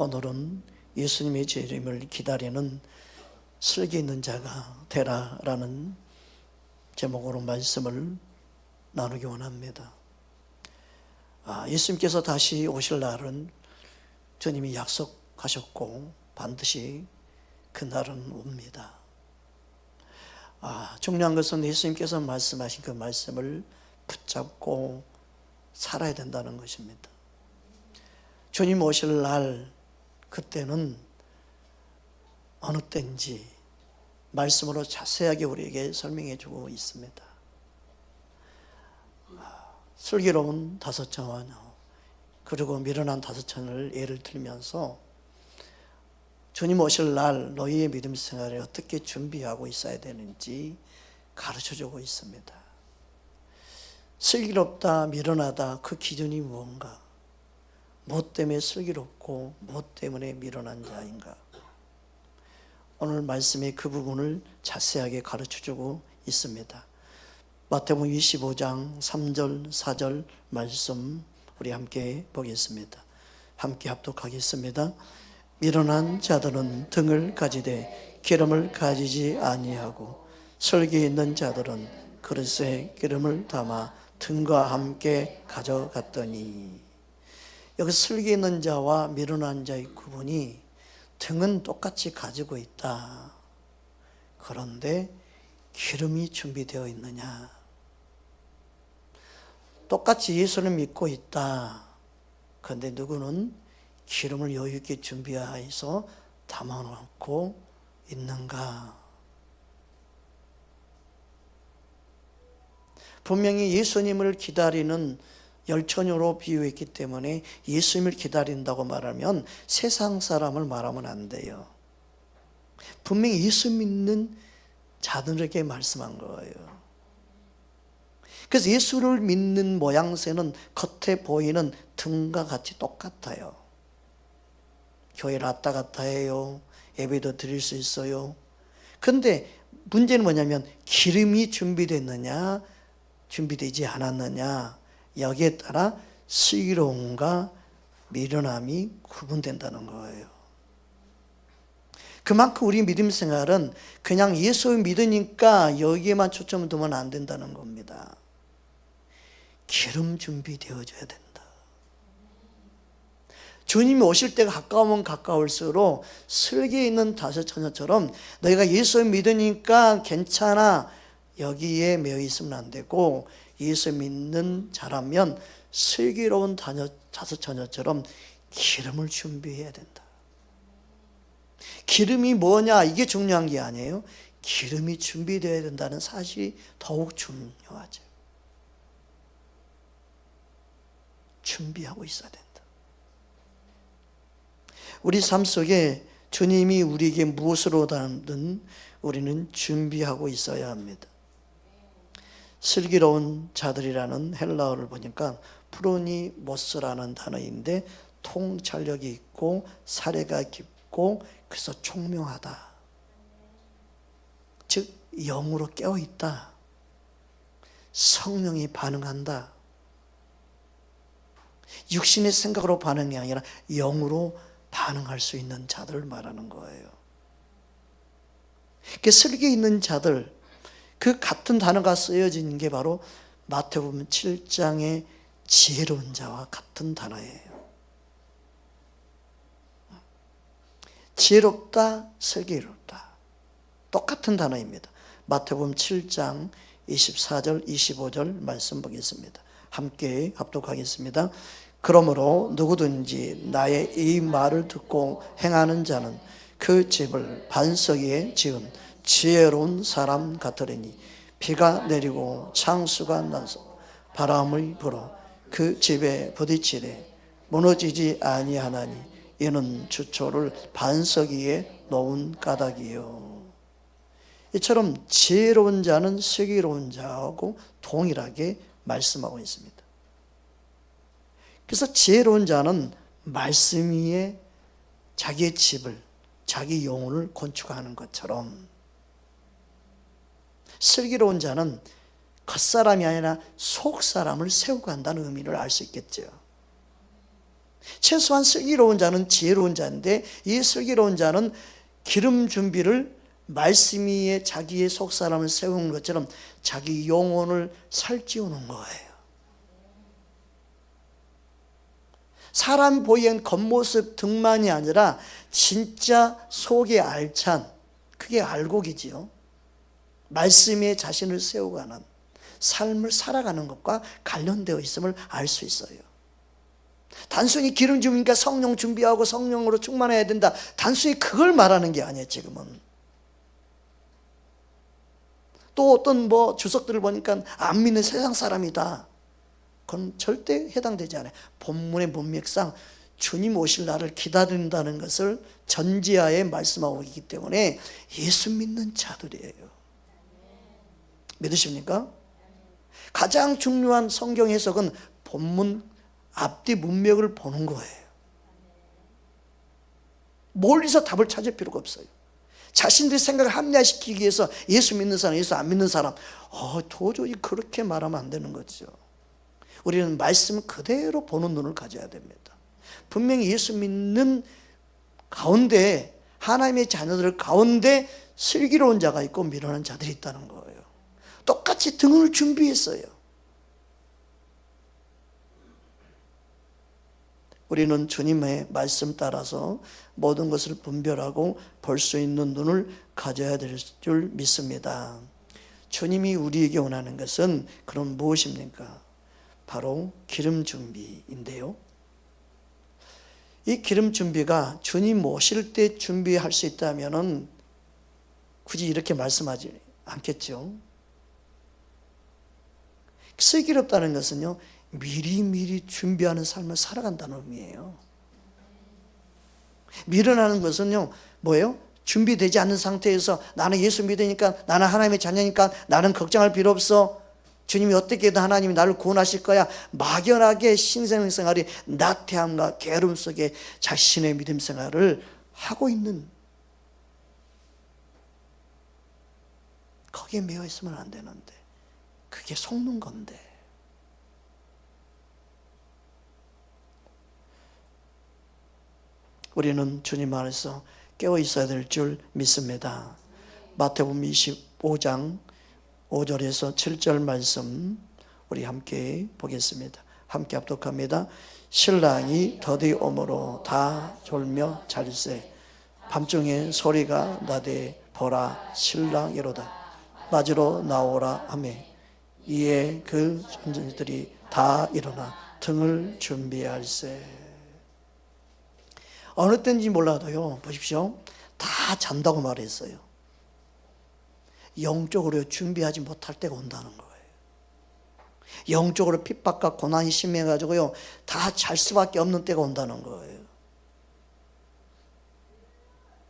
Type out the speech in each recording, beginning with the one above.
오늘은 예수님의 재림을 기다리는 슬기 있는 자가 되라라는 제목으로 말씀을 나누기 원합니다. 예수님께서 다시 오실 날은 주님이 약속하셨고 반드시 그날은 옵니다. 중요한 것은 예수님께서 말씀하신 그 말씀을 붙잡고 살아야 된다는 것입니다. 주님 오실 날, 그때는 어느 때인지 말씀으로 자세하게 우리에게 설명해 주고 있습니다. 슬기로운 다섯천원 그리고 미련한 다섯천을 예를 들면서 주님 오실 날 너희의 믿음 생활에 어떻게 준비하고 있어야 되는지 가르쳐주고 있습니다. 슬기롭다, 미련하다, 그 기준이 무언가? 무엇 때문에 슬기롭고 무엇 때문에 미련한 자인가? 오늘 말씀의 그 부분을 자세하게 가르쳐주고 있습니다. 마태복음 25장 3절 4절 말씀 우리 함께 보겠습니다. 함께 합독하겠습니다. 미련한 자들은 등을 가지되 기름을 가지지 아니하고 설기 있는 자들은 그릇에 기름을 담아 등과 함께 가져갔더니, 여기 설기 있는 자와 미련한 자의 구분이 등은 똑같이 가지고 있다. 그런데 기름이 준비되어 있느냐? 똑같이 예수를 믿고 있다. 그런데 누구는 기름을 여유 있게 준비해서 담아놓고 있는가? 분명히 예수님을 기다리는 열처녀로 비유했기 때문에 예수님을 기다린다고 말하면 세상 사람을 말하면 안 돼요. 분명히 예수 믿는 자들에게 말씀한 거예요. 그래서 예수를 믿는 모양새는 겉에 보이는 등과 같이 똑같아요. 교회를 왔다 갔다 해요. 예배도 드릴 수 있어요. 그런데 문제는 뭐냐면 기름이 준비됐느냐 준비되지 않았느냐, 여기에 따라 슬기로움과 미련함이 구분된다는 거예요. 그만큼 우리 믿음 생활은 그냥 예수 믿으니까 여기에만 초점을 두면 안 된다는 겁니다. 기름 준비되어져야 된다. 주님이 오실 때가 가까우면 가까울수록 슬기에 있는 다섯처녀처럼 너희가 예수 믿으니까 괜찮아, 여기에 매여 있으면 안 되고, 예수 믿는 자라면 슬기로운 다섯처녀처럼 기름을 준비해야 된다. 기름이 뭐냐, 이게 중요한 게 아니에요. 기름이 준비되어야 된다는 사실이 더욱 중요하죠. 준비하고 있어야 된다. 우리 삶 속에 주님이 우리에게 무엇을 원하든 우리는 준비하고 있어야 합니다. 슬기로운 자들이라는 헬라어를 보니까 프로니모스라는 단어인데 통찰력이 있고 사례가 깊고 그래서 총명하다. 즉 영으로 깨어있다. 성령이 반응한다. 육신의 생각으로 반응이 아니라 영으로 반응할 수 있는 자들을 말하는 거예요. 그 슬기 있는 자들, 그 같은 단어가 쓰여진 게 바로 마태복음 7장의 지혜로운 자와 같은 단어예요. 지혜롭다, 슬기롭다, 똑같은 단어입니다. 마태복음 7장 24절 25절 말씀 보겠습니다. 함께 합독하겠습니다. 그러므로 누구든지 나의 이 말을 듣고 행하는 자는 그 집을 반석 위에 지은 지혜로운 사람 같으리니 비가 내리고 창수가 나서 바람이 불어 그 집에 부딪히되 무너지지 아니하나니 이는 주초를 반석 위에 놓은 까닭이요. 이처럼 지혜로운 자는 슬기로운 자하고 동일하게 말씀하고 있습니다. 그래서 지혜로운 자는 말씀 위에 자기의 집을, 자기 영혼을 건축하는 것처럼, 슬기로운 자는 겉사람이 아니라 속사람을 세우고 간다는 의미를 알 수 있겠죠. 최소한 슬기로운 자는 지혜로운 자인데, 이 슬기로운 자는 기름 준비를 말씀 위에 자기의 속사람을 세우는 것처럼 자기 영혼을 살찌우는 거예요. 사람 보이는 겉모습 등만이 아니라 진짜 속에 알찬, 그게 알곡이지요. 말씀에 자신을 세워가는 삶을 살아가는 것과 관련되어 있음을 알 수 있어요. 단순히 기름 주니까 성령 준비하고 성령으로 충만해야 된다, 단순히 그걸 말하는 게 아니에요. 지금은 또 어떤 주석들을 보니까 안 믿는 세상 사람이다, 그건 절대 해당되지 않아요. 본문의 문맥상 주님 오실 날을 기다린다는 것을 전제하에 말씀하고 있기 때문에 예수 믿는 자들이에요. 믿으십니까? 가장 중요한 성경 해석은 본문 앞뒤 문맥을 보는 거예요. 멀리서 답을 찾을 필요가 없어요. 자신들의 생각을 합리화시키기 위해서 예수 믿는 사람, 예수 안 믿는 사람, 도저히 그렇게 말하면 안 되는 거죠. 우리는 말씀 그대로 보는 눈을 가져야 됩니다. 분명히 예수 믿는 가운데, 하나님의 자녀들 가운데 슬기로운 자가 있고 미련한 자들이 있다는 거예요. 똑같이 등을 준비했어요. 우리는 주님의 말씀 따라서 모든 것을 분별하고 볼 수 있는 눈을 가져야 될 줄 믿습니다. 주님이 우리에게 원하는 것은 그럼 무엇입니까? 바로 기름 준비인데요. 이 기름 준비가 주님 오실 때 준비할 수 있다면 굳이 이렇게 말씀하지 않겠죠. 슬기롭다는 것은요, 미리미리 준비하는 삶을 살아간다는 의미예요. 미련하는 것은요, 뭐예요? 준비되지 않는 상태에서 나는 예수 믿으니까, 나는 하나님의 자녀니까 나는 걱정할 필요 없어, 주님이 어떻게든 하나님이 나를 구원하실 거야, 막연하게 신앙생활이 나태함과 게으름 속에 자신의 믿음 생활을 하고 있는, 거기에 매여 있으면 안 되는데, 그게 속는 건데. 우리는 주님 안에서 깨어 있어야 될 줄 믿습니다. 마태복음 25장 5절에서 7절 말씀 우리 함께 보겠습니다. 함께 합독합니다. 신랑이 더디 오므로 다 졸며 잘세, 밤중에 소리가 나되 보라 신랑이로다, 맞으러 나오라 하며, 이에 그 전전들이 다 일어나 등을 준비할세. 어느 때인지 몰라도요, 보십시오, 다 잔다고 말했어요. 영적으로 준비하지 못할 때가 온다는 거예요. 영적으로 핍박과 고난이 심해가지고요, 다 잘 수밖에 없는 때가 온다는 거예요.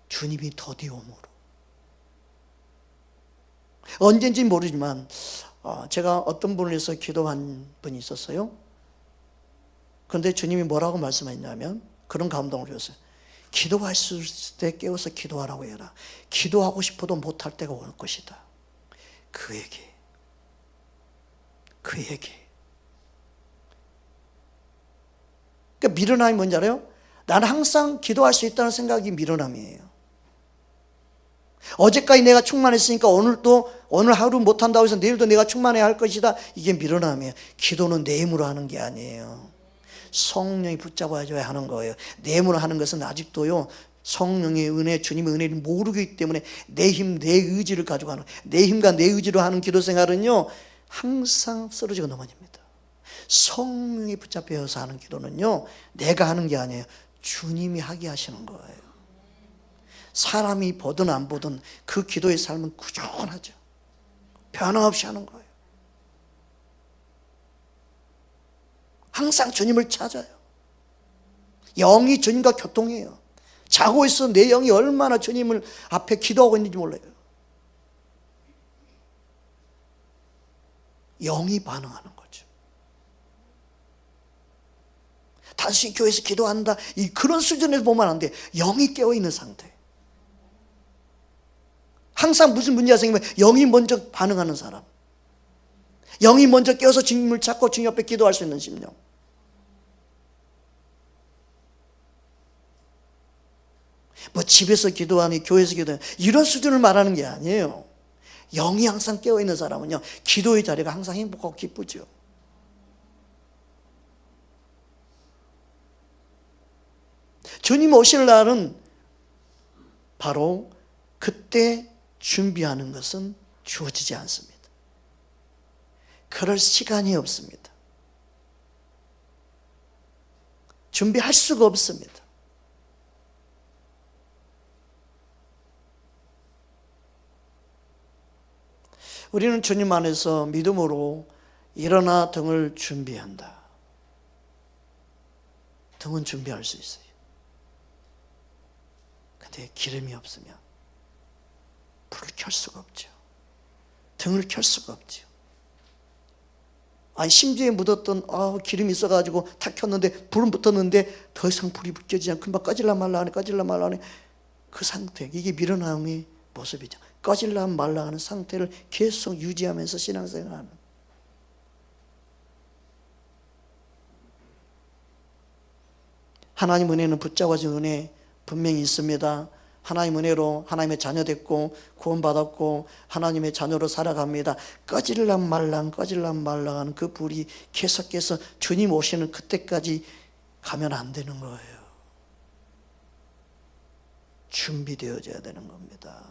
주님이 더디 오므로. 언젠지 모르지만 제가 어떤 분을 위해서 기도한 분이 있었어요. 그런데 주님이 뭐라고 말씀하셨냐면 그런 감동을 주셨어요. 기도할 수 있을 때 깨워서 기도하라고 해라. 기도하고 싶어도 못할 때가 올 것이다. 그에게 그러니까 미련함이 뭔지 알아요? 나는 항상 기도할 수 있다는 생각이 미련함이에요. 어제까지 내가 충만했으니까 오늘 하루 못한다고 해서 내일도 내가 충만해야 할 것이다, 이게 미련함이에요. 기도는 내 힘으로 하는 게 아니에요. 성령이 붙잡아줘야 하는 거예요. 내 힘으로 하는 것은 아직도요, 성령의 은혜, 주님의 은혜를 모르기 때문에 내 힘, 내 의지를 가지고 하는, 내 힘과 내 의지로 하는 기도 생활은요, 항상 쓰러지고 넘어집니다. 성령이 붙잡혀서 하는 기도는요, 내가 하는 게 아니에요. 주님이 하게 하시는 거예요. 사람이 보든 안 보든 그 기도의 삶은 꾸준하죠. 변함없이 하는 거예요. 항상 주님을 찾아요. 영이 주님과 교통해요. 자고 있어 내 영이 얼마나 주님을 앞에 기도하고 있는지 몰라요. 영이 반응하는 거죠. 단순히 교회에서 기도한다, 그런 수준에서 보면 안 돼. 영이 깨어있는 상태. 항상 무슨 문제가 생기면 영이 먼저 반응하는 사람, 영이 먼저 깨어서 주님을 찾고 주님 앞에 기도할 수 있는 심령. 뭐 집에서 기도하니 교회에서 기도하니 이런 수준을 말하는 게 아니에요. 영이 항상 깨어있는 사람은요, 기도의 자리가 항상 행복하고 기쁘죠. 주님 오실 날은 바로 그때 준비하는 것은 주어지지 않습니다. 그럴 시간이 없습니다. 준비할 수가 없습니다. 우리는 주님 안에서 믿음으로 일어나 등을 준비한다. 등은 준비할 수 있어요. 근데 기름이 없으면 불을 켤 수가 없죠. 등을 켤 수가 없죠. 아니, 심지에 묻었던 기름이 있어가지고 탁 켰는데 불은 붙었는데 더 이상 불이 붙여지지 않고 금방 꺼질라 말라 하네, 꺼질라 말라 하네. 그 상태, 이게 미련함의 모습이죠. 꺼질라 말라 하는 상태를 계속 유지하면서 신앙생활하는. 하나님 은혜는 붙잡아진 은혜 분명히 있습니다. 하나님 은혜로 하나님의 자녀 됐고 구원받았고 하나님의 자녀로 살아갑니다. 꺼질랑 말랑 하는 그 불이 계속해서 주님 오시는 그때까지 가면 안 되는 거예요. 준비되어져야 되는 겁니다.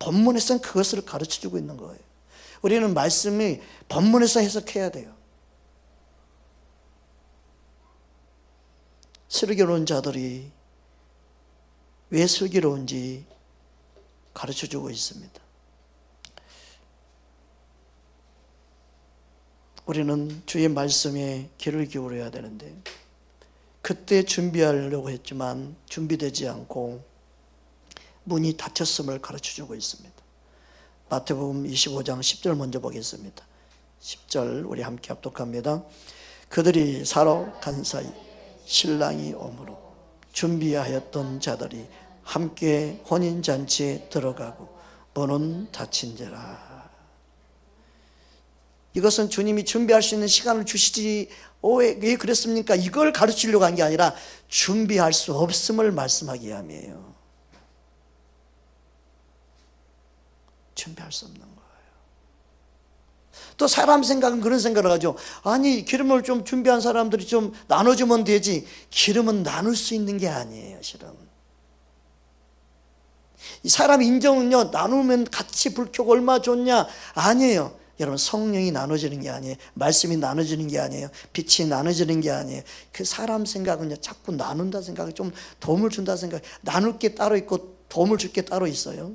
본문에서는 그것을 가르쳐주고 있는 거예요. 우리는 말씀이 본문에서 해석해야 돼요. 슬기로운 자들이 왜 슬기로운지 가르쳐주고 있습니다. 우리는 주의 말씀에 귀를 기울여야 되는데 그때 준비하려고 했지만 준비되지 않고 문이 닫혔음을 가르쳐주고 있습니다. 마태복음 25장 10절 먼저 보겠습니다. 10절 우리 함께 합독합니다. 그들이 사러 간 사이 신랑이 오므로 준비하였던 자들이 함께 혼인잔치에 들어가고 문은 닫힌지라. 이것은 주님이 준비할 수 있는 시간을 주시지 왜 그랬습니까? 이걸 가르치려고 한 게 아니라 준비할 수 없음을 말씀하기 위함이에요. 준비할 수 없는 거예요. 또 사람 생각은 그런 생각을 하죠. 아니, 기름을 좀 준비한 사람들이 좀 나눠주면 되지. 기름은 나눌 수 있는 게 아니에요, 실은. 이 사람 인정은요, 나누면 같이 불 켜고 얼마나 좋냐? 아니에요. 여러분, 성령이 나눠지는 게 아니에요. 말씀이 나눠지는 게 아니에요. 빛이 나눠지는 게 아니에요. 그 사람 생각은요, 자꾸 나눈다 생각이 좀 도움을 준다 생각. 나눌 게 따로 있고 도움을 줄 게 따로 있어요.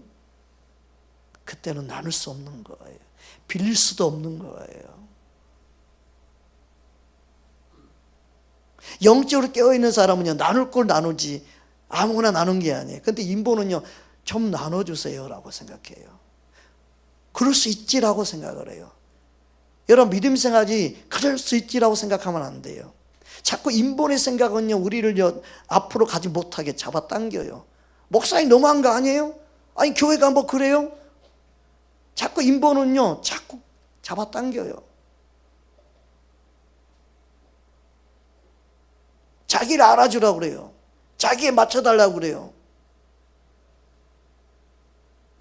그때는 나눌 수 없는 거예요. 빌릴 수도 없는 거예요. 영적으로 깨어있는 사람은요, 나눌 걸 나누지 아무거나 나눈 게 아니에요. 근데 인본은요, 좀 나눠주세요 라고 생각해요. 그럴 수 있지라고 생각을 해요. 여러분, 믿음 생활이 그럴 수 있지라고 생각하면 안 돼요. 자꾸 인본의 생각은요, 우리를 앞으로 가지 못하게 잡아당겨요. 목사님 너무한 거 아니에요? 아니, 교회가 뭐 그래요? 자꾸 인본은요, 자꾸 잡아당겨요. 자기를 알아주라고 그래요. 자기에 맞춰달라고 그래요.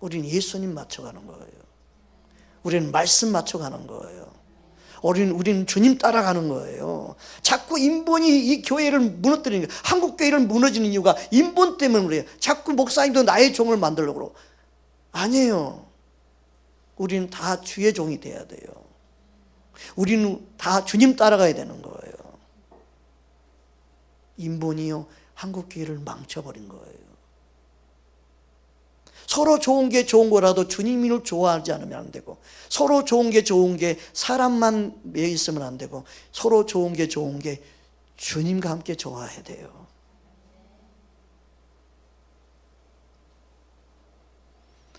우리는 예수님 맞춰가는 거예요. 우리는 말씀 맞춰가는 거예요. 우리는 주님 따라가는 거예요. 자꾸 인본이 이 교회를 무너뜨리는 거예요. 한국 교회를 무너지는 이유가 인본 때문에 그래요. 자꾸 목사님도 나의 종을 만들려고 그러고. 아니에요. 우리는 다 주의 종이 돼야 돼요. 우리는 다 주님 따라가야 되는 거예요. 인본이요, 한국 교회를 망쳐버린 거예요. 서로 좋은 게 좋은 거라도 주님을 좋아하지 않으면 안 되고, 서로 좋은 게 좋은 게 사람만 매여 있으면 안 되고, 서로 좋은 게 좋은 게 주님과 함께 좋아해야 돼요.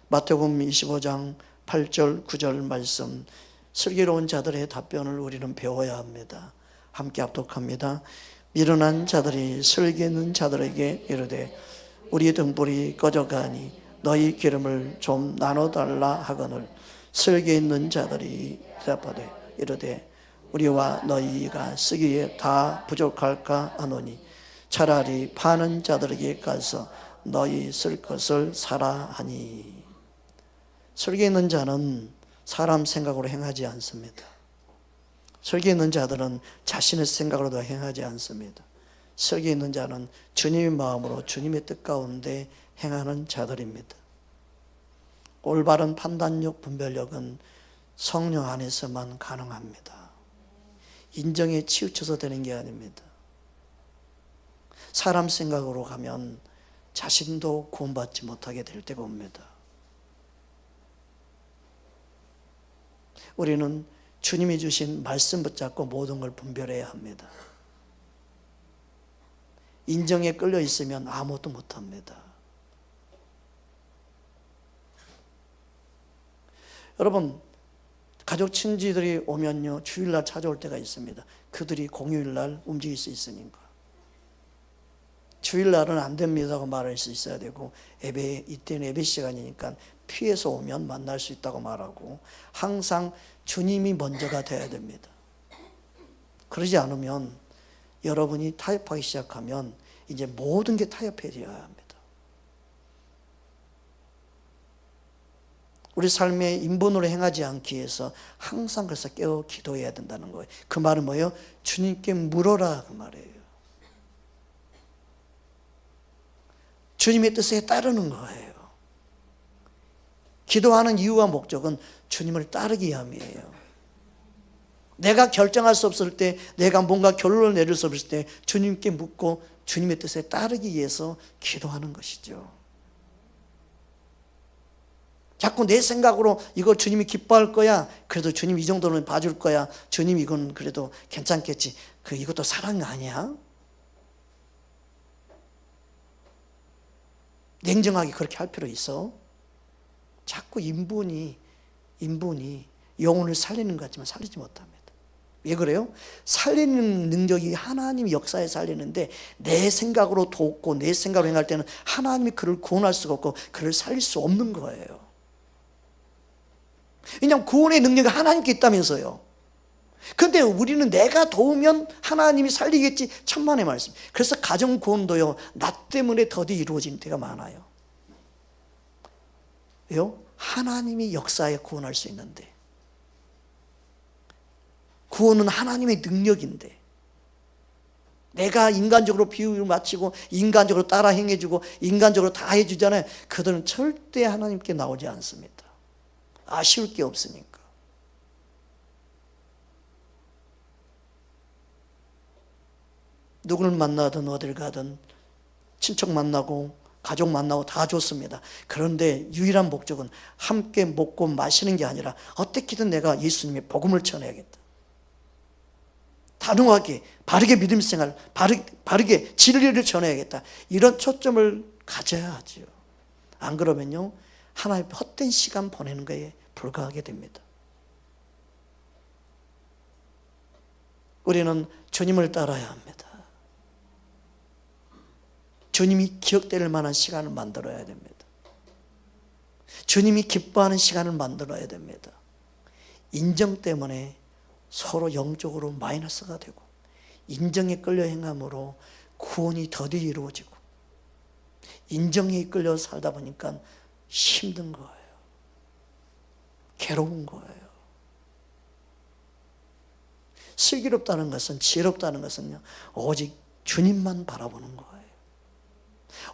마태복음 25장 8절 9절 말씀, 슬기로운 자들의 답변을 우리는 배워야 합니다. 함께 합독합니다. 미련한 자들이 슬기 있는 자들에게 이르되 우리 등불이 꺼져가니 너희 기름을 좀 나눠달라 하거늘 슬기 있는 자들이 대답하되 이르되 우리와 너희가 쓰기에 다 부족할까 하노니 차라리 파는 자들에게 가서 너희 쓸 것을 사라 하니. 설계 있는 자는 사람 생각으로 행하지 않습니다. 설계 있는 자들은 자신의 생각으로도 행하지 않습니다. 설계 있는 자는 주님의 마음으로 주님의 뜻 가운데 행하는 자들입니다. 올바른 판단력, 분별력은 성령 안에서만 가능합니다. 인정에 치우쳐서 되는 게 아닙니다. 사람 생각으로 가면 자신도 구원받지 못하게 될 때가 옵니다. 우리는 주님이 주신 말씀 붙잡고 모든 걸 분별해야 합니다. 인정에 끌려 있으면 아무것도 못합니다. 여러분, 가족 친지들이 오면요, 주일날 찾아올 때가 있습니다. 그들이 공휴일날 움직일 수 있으니까. 주일날은 안 됩니다고 말할 수 있어야 되고, 이때는 예배 시간이니까 피해서 오면 만날 수 있다고 말하고, 항상 주님이 먼저가 돼야 됩니다. 그러지 않으면 여러분이 타협하기 시작하면 이제 모든 게 타협해져야 합니다. 우리 삶의 인본으로 행하지 않기 위해서 항상 그래서 깨어 기도해야 된다는 거예요. 그 말은 뭐예요? 주님께 물어라, 그 말이에요. 주님의 뜻에 따르는 거예요. 기도하는 이유와 목적은 주님을 따르기 위함이에요. 내가 결정할 수 없을 때, 내가 뭔가 결론을 내릴 수 없을 때 주님께 묻고 주님의 뜻에 따르기 위해서 기도하는 것이죠. 자꾸 내 생각으로 이거 주님이 기뻐할 거야, 그래도 주님 이 정도는 봐줄 거야, 주님 이건 그래도 괜찮겠지, 이것도 사랑 아니야? 냉정하게 그렇게 할 필요 있어? 자꾸 인분이 영혼을 살리는 것 같지만 살리지 못합니다. 왜 그래요? 살리는 능력이 하나님이 역사에 살리는데, 내 생각으로 돕고 내 생각으로 행할 때는 하나님이 그를 구원할 수가 없고 그를 살릴 수 없는 거예요. 왜냐하면 구원의 능력이 하나님께 있다면서요. 그런데 우리는 내가 도우면 하나님이 살리겠지, 천만의 말씀. 그래서 가정 구원도요, 나 때문에 더디 이루어지는 때가 많아요. 왜요? 하나님이 역사에 구원할 수 있는데, 구원은 하나님의 능력인데, 내가 인간적으로 비유를 마치고 인간적으로 따라 행해주고 인간적으로 다 해주잖아요. 그들은 절대 하나님께 나오지 않습니다. 아쉬울 게 없으니까. 누구를 만나든 어딜 가든 친척 만나고 가족 만나고 다 좋습니다. 그런데 유일한 목적은 함께 먹고 마시는 게 아니라 어떻게든 내가 예수님의 복음을 전해야겠다. 단호하게 바르게 믿음 생활, 바르게 진리를 전해야겠다. 이런 초점을 가져야 하죠. 안 그러면요, 하나의 헛된 시간 보내는 거에 불과하게 됩니다. 우리는 주님을 따라야 합니다. 주님이 기억될 만한 시간을 만들어야 됩니다. 주님이 기뻐하는 시간을 만들어야 됩니다. 인정 때문에 서로 영적으로 마이너스가 되고, 인정에 끌려 행함으로 구원이 더디 이루어지고, 인정에 이끌려 살다 보니까 힘든 거예요. 괴로운 거예요. 슬기롭다는 것은, 지혜롭다는 것은요, 오직 주님만 바라보는 거예요.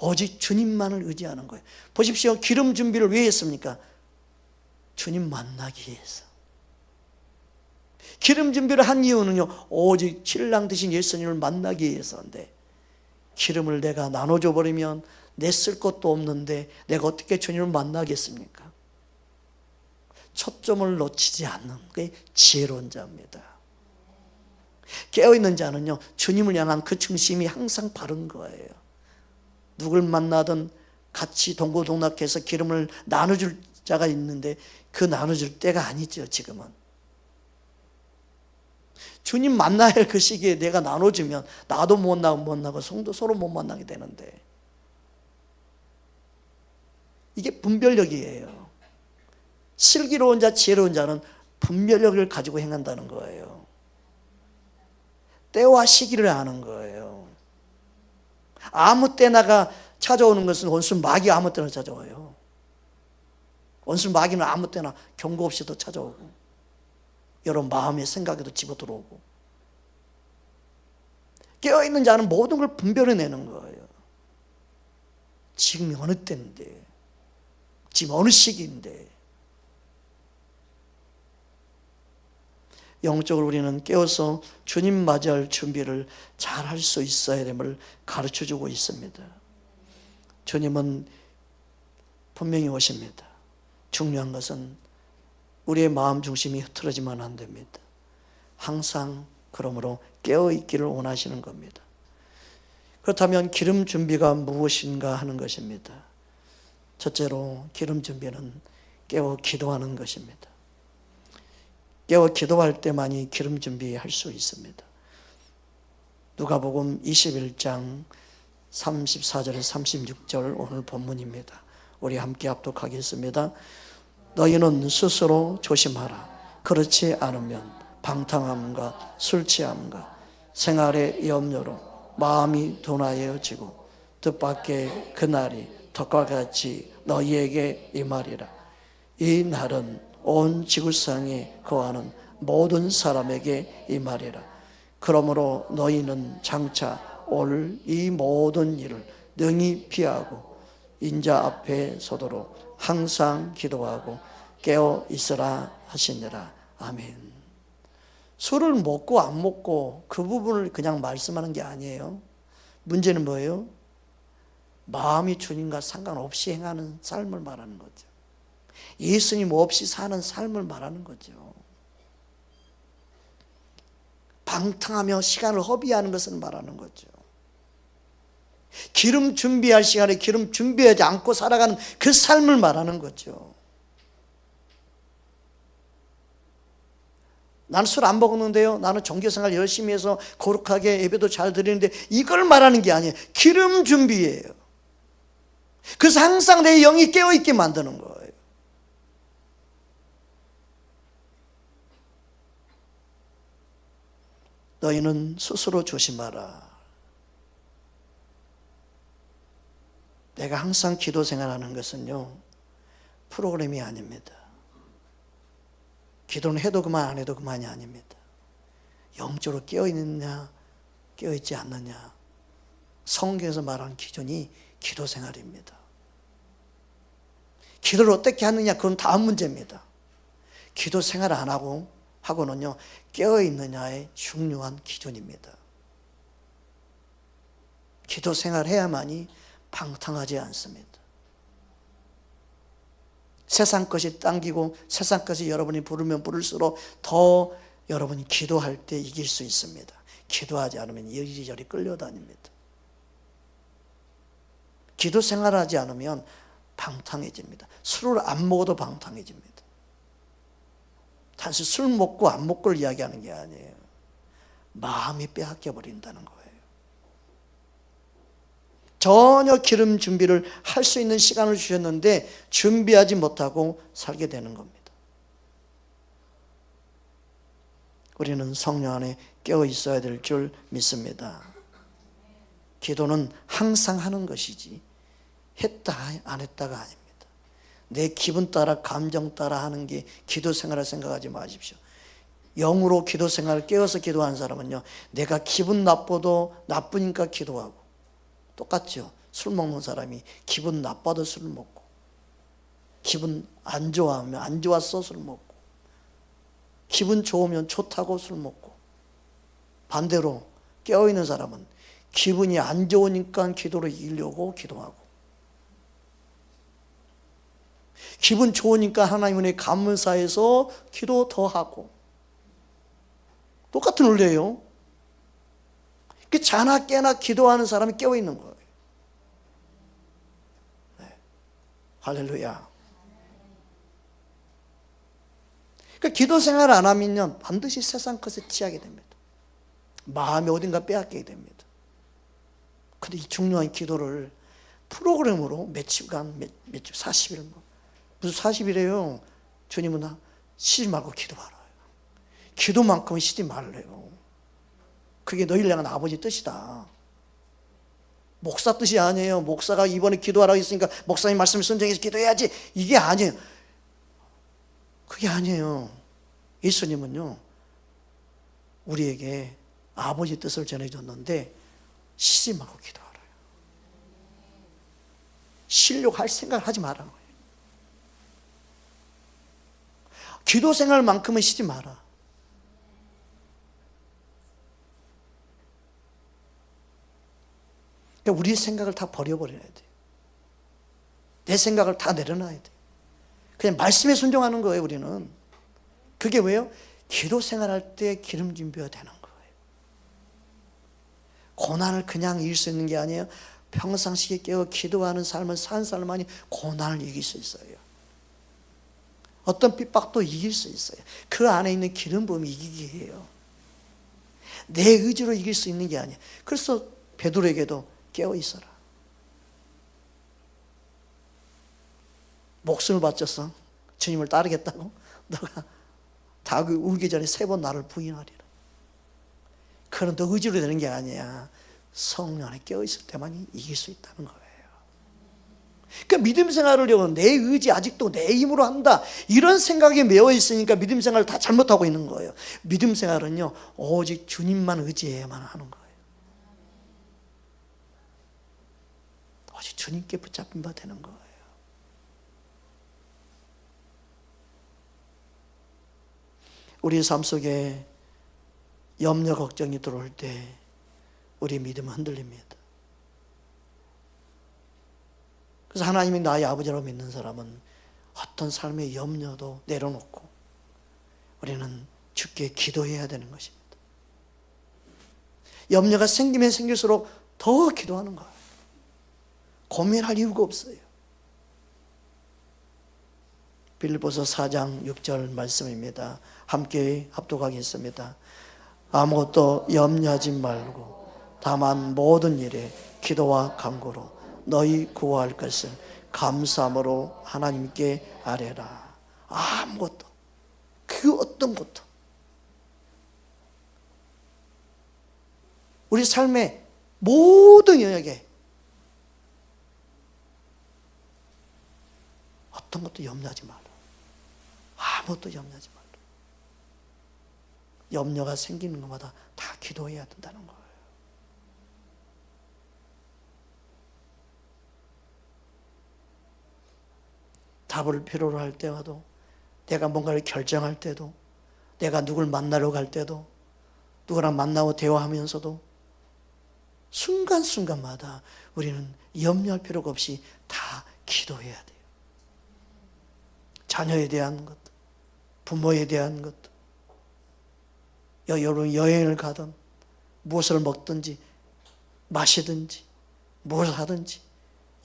오직 주님만을 의지하는 거예요. 보십시오. 기름 준비를 왜 했습니까? 주님 만나기 위해서. 기름 준비를 한 이유는요, 오직 신랑 되신 예수님을 만나기 위해서인데, 기름을 내가 나눠줘 버리면 내 쓸 것도 없는데 내가 어떻게 주님을 만나겠습니까? 초점을 놓치지 않는 게 지혜로운 자입니다. 깨어있는 자는요, 주님을 향한 그 중심이 항상 바른 거예요. 누굴 만나든 같이 동고동락해서 기름을 나눠줄 자가 있는데 그 나눠줄 때가 아니죠, 지금은. 주님 만나야 할 그 시기에 내가 나눠주면 나도 못 나고 성도 서로 못 만나게 되는데, 이게 분별력이에요. 슬기로운 자, 지혜로운 자는 분별력을 가지고 행한다는 거예요. 때와 시기를 아는 거예요. 아무 때나가 찾아오는 것은 원수 마귀가 아무 때나 찾아와요. 원수 마귀는 아무 때나 경고 없이도 찾아오고 여러분 마음의 생각에도 집어들어오고 깨어있는 자는 모든 걸 분별해내는 거예요. 지금이 어느 때인데, 지금 어느 시기인데. 영적으로 우리는 깨어서 주님 맞이할 준비를 잘 할 수 있어야 됨을 가르쳐주고 있습니다. 주님은 분명히 오십니다. 중요한 것은 우리의 마음 중심이 흐트러지면 안 됩니다. 항상 그러므로 깨어있기를 원하시는 겁니다. 그렇다면 기름 준비가 무엇인가 하는 것입니다. 첫째로 기름 준비는 깨어 기도하는 것입니다. 깨어 기도할 때만이 기름 준비할 수 있습니다. 누가복음 21장 34절에서 36절 오늘 본문입니다. 우리 함께 합독하겠습니다. 너희는 스스로 조심하라. 그렇지 않으면 방탕함과 술 취함과 생활의 염려로 마음이 둔하여지고 뜻밖의 그날이 덕과 같이 너희에게 임하리라. 이 날은 온 지구상에 거하는 모든 사람에게 임하리라. 그러므로 너희는 장차 올 이 모든 일을 능히 피하고 인자 앞에 서도록 항상 기도하고 깨어 있으라 하시니라. 아멘. 술을 먹고 안 먹고 그 부분을 그냥 말씀하는 게 아니에요. 문제는 뭐예요? 마음이 주님과 상관없이 행하는 삶을 말하는 거죠. 예수님 없이 사는 삶을 말하는 거죠. 방탕하며 시간을 허비하는 것을 말하는 거죠. 기름 준비할 시간에 기름 준비하지 않고 살아가는 그 삶을 말하는 거죠. 나는 술 안 먹었는데요, 나는 종교생활 열심히 해서 거룩하게 예배도 잘 드리는데, 이걸 말하는 게 아니에요. 기름 준비예요. 그래서 항상 내 영이 깨어있게 만드는 거예요. 너희는 스스로 조심하라. 내가 항상 기도 생활하는 것은요, 프로그램이 아닙니다. 기도는 해도 그만 안 해도 그만이 아닙니다. 영적으로 깨어있느냐 깨어있지 않느냐, 성경에서 말하는 기준이 기도 생활입니다. 기도를 어떻게 하느냐, 그건 다음 문제입니다. 기도 생활 안 하고는요, 깨어있느냐의 중요한 기준입니다. 기도 생활 해야만이 방탕하지 않습니다. 세상 것이 당기고 세상 것이 여러분이 부르면 부를수록 더 여러분이 기도할 때 이길 수 있습니다. 기도하지 않으면 이리저리 끌려다닙니다. 기도 생활하지 않으면 방탕해집니다. 술을 안 먹어도 방탕해집니다. 단순히 술 먹고 안 먹고를 이야기하는 게 아니에요. 마음이 빼앗겨 버린다는 거예요. 전혀 기름 준비를 할 수 있는 시간을 주셨는데 준비하지 못하고 살게 되는 겁니다. 우리는 성령 안에 깨어 있어야 될 줄 믿습니다. 기도는 항상 하는 것이지 했다 안 했다가 아닙니다. 내 기분 따라 감정 따라 하는 게 기도 생활을 생각하지 마십시오. 영으로 기도 생활을 깨어서 기도하는 사람은요, 내가 기분 나쁘니까 기도하고, 똑같죠. 술 먹는 사람이 기분 나빠도 술 먹고, 기분 안 좋아하면 안 좋았어 술 먹고, 기분 좋으면 좋다고 술 먹고, 반대로 깨어있는 사람은 기분이 안 좋으니까 기도를 이기려고 기도하고, 기분 좋으니까 하나님 은혜 감사해서 기도 더 하고, 똑같은 원리예요. 자나 깨나 기도하는 사람이 깨어있는 거예요. 네. 할렐루야. 그러니까 기도 생활 안 하면요, 반드시 세상 것에 취하게 됩니다. 마음이 어딘가 빼앗기게 됩니다. 근데 이 중요한 기도를 프로그램으로 며칠간, 며칠 40일, 무슨 40일이에요. 주님은 쉬지 말고 기도하라. 기도만큼은 쉬지 말래요. 그게 너희를 향한 아버지 뜻이다. 목사 뜻이 아니에요. 목사가 이번에 기도하라고 했으니까 목사님 말씀을 순종해서 기도해야지, 이게 아니에요. 그게 아니에요. 예수님은요, 우리에게 아버지 뜻을 전해줬는데 쉬지 말고 기도하라요. 쉬려고 할 생각을 하지 말라는 거예요. 기도 생활만큼은 쉬지 마라. 그러니까 우리의 생각을 다 버려버려야 돼. 내 생각을 다 내려놔야 돼. 그냥 말씀에 순종하는 거예요, 우리는. 그게 왜요? 기도 생활할 때 기름 준비가 되는 거예요. 고난을 그냥 이길 수 있는 게 아니에요. 평상시에 깨어 기도하는 삶을 산 사람만이 고난을 이길 수 있어요. 어떤 핍박도 이길 수 있어요. 그 안에 있는 기름 부음이 이기게 해요. 내 의지로 이길 수 있는 게 아니에요. 그래서 베드로에게도 깨어 있어라. 목숨을 바쳐서 주님을 따르겠다고? 너가 다 울기 전에 3번 나를 부인하리라. 그건 너 의지로 되는 게 아니야. 성령 안에 깨어있을 때만 이길 수 있다는 거예요. 그러니까 믿음 생활을 내 의지, 아직도 내 힘으로 한다, 이런 생각에 매여 있으니까 믿음 생활을 다 잘못하고 있는 거예요. 믿음 생활은요, 오직 주님만 의지해야만 하는 거예요. 오직 주님께 붙잡힌 바 되는 거예요. 우리 삶 속에 염려, 걱정이 들어올 때 우리 믿음은 흔들립니다. 그래서 하나님이 나의 아버지라고 믿는 사람은 어떤 삶의 염려도 내려놓고 우리는 주께 기도해야 되는 것입니다. 염려가 생기면 생길수록 더 기도하는 거예요. 고민할 이유가 없어요. 빌립보서 4장 6절 말씀입니다. 함께 합독하겠습니다. 아무것도 염려하지 말고 다만 모든 일에 기도와 간구로 너희 구할 것을 감사함으로 하나님께 아뢰라. 아무것도, 그 어떤 것도, 우리 삶의 모든 영역에 어떤 것도 염려하지 말라. 아무것도 염려하지 말라. 염려가 생기는 것마다 다 기도해야 된다는 거예요. 답을 필요로 할 때와도, 내가 뭔가를 결정할 때도, 내가 누굴 만나러 갈 때도, 누구랑 만나고 대화하면서도 순간순간마다 우리는 염려할 필요가 없이 다 기도해야 돼요. 자녀에 대한 것, 부모에 대한 것, 여러분 여행을 가든 무엇을 먹든지 마시든지 무엇을 하든지